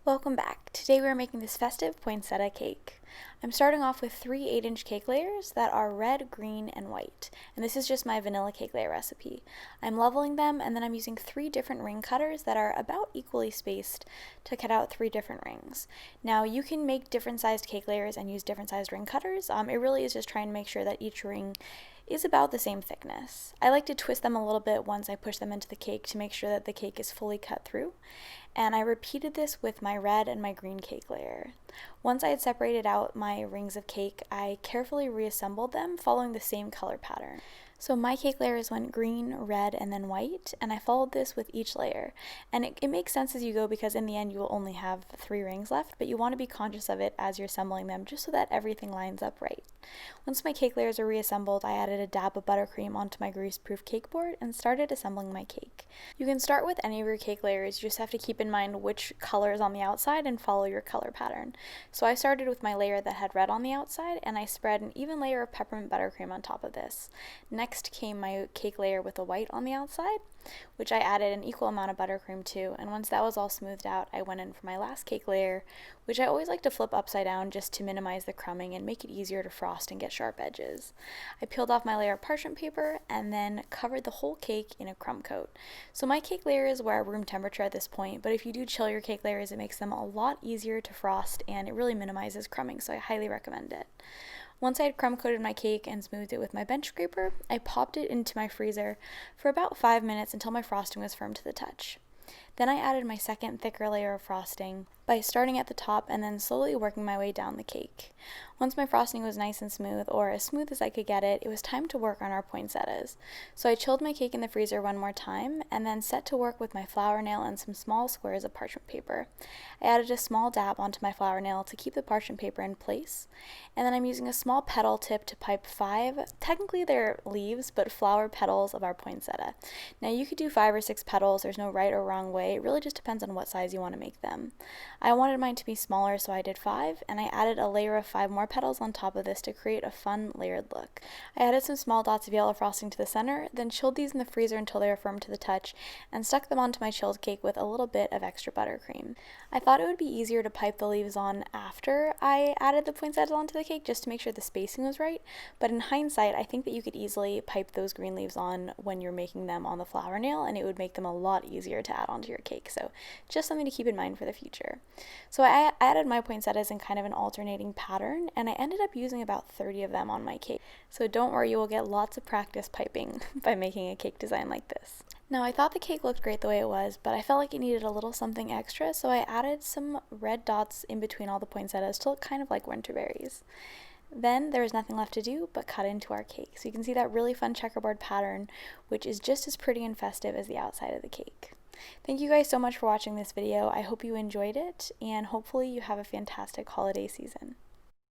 Welcome back. Today we are making this festive poinsettia cake. I'm starting off with 3 8-inch cake layers that are red, green, and white. And this is just my vanilla cake layer recipe. I'm leveling them and then I'm using 3 different ring cutters that are about equally spaced to cut out 3 different rings. Now you can make different sized cake layers and use different sized ring cutters. It really is just trying to make sure that each ring is about the same thickness. I like to twist them a little bit once I push them into the cake to make sure that the cake is fully cut through. And I repeated this with my red and my green cake layer. Once I had separated out my rings of cake, I carefully reassembled them following the same color pattern. So my cake layers went green, red, and then white, and I followed this with each layer. And it makes sense as you go because in the end you will only have 3 rings left, but you want to be conscious of it as you're assembling them just so that everything lines up right. Once my cake layers are reassembled, I added a dab of buttercream onto my greaseproof cake board and started assembling my cake. You can start with any of your cake layers, you just have to keep in mind which color is on the outside and follow your color pattern. So I started with my layer that had red on the outside, and I spread an even layer of peppermint buttercream on top of this. Next came my cake layer with the white on the outside, which I added an equal amount of buttercream to, and once that was all smoothed out, I went in for my last cake layer, which I always like to flip upside down just to minimize the crumbing and make it easier to frost and get sharp edges. I peeled off my layer of parchment paper and then covered the whole cake in a crumb coat. So my cake layers were at room temperature at this point, but if you do chill your cake layers, it makes them a lot easier to frost and it really minimizes crumbing, so I highly recommend it. Once I had crumb coated my cake and smoothed it with my bench scraper, I popped it into my freezer for about 5 minutes until my frosting was firm to the touch. Then I added my second thicker layer of frosting by starting at the top and then slowly working my way down the cake. Once my frosting was nice and smooth, or as smooth as I could get it, it was time to work on our poinsettias. So I chilled my cake in the freezer one more time and then set to work with my flour nail and some small squares of parchment paper. I added a small dab onto my flour nail to keep the parchment paper in place, and then I'm using a small petal tip to pipe 5, technically they're leaves, but flower petals of our poinsettia. Now you could do 5 or 6 petals, there's no right or wrong way, it really just depends on what size you want to make them. I wanted mine to be smaller, so I did 5, and I added a layer of 5 more petals on top of this to create a fun layered look. I added some small dots of yellow frosting to the center, then chilled these in the freezer until they were firm to the touch, and stuck them onto my chilled cake with a little bit of extra buttercream. I thought it would be easier to pipe the leaves on after I added the poinsettias onto the cake just to make sure the spacing was right, but in hindsight, I think that you could easily pipe those green leaves on when you're making them on the flour nail, and it would make them a lot easier to add onto your cake, so just something to keep in mind for the future. So I added my poinsettias in kind of an alternating pattern, and I ended up using about 30 of them on my cake. So don't worry, you will get lots of practice piping by making a cake design like this. Now I thought the cake looked great the way it was, but I felt like it needed a little something extra, so I added some red dots in between all the poinsettias to look kind of like winter berries. Then there was nothing left to do but cut into our cake. So you can see that really fun checkerboard pattern, which is just as pretty and festive as the outside of the cake. Thank you guys so much for watching this video. I hope you enjoyed it, and hopefully you have a fantastic holiday season.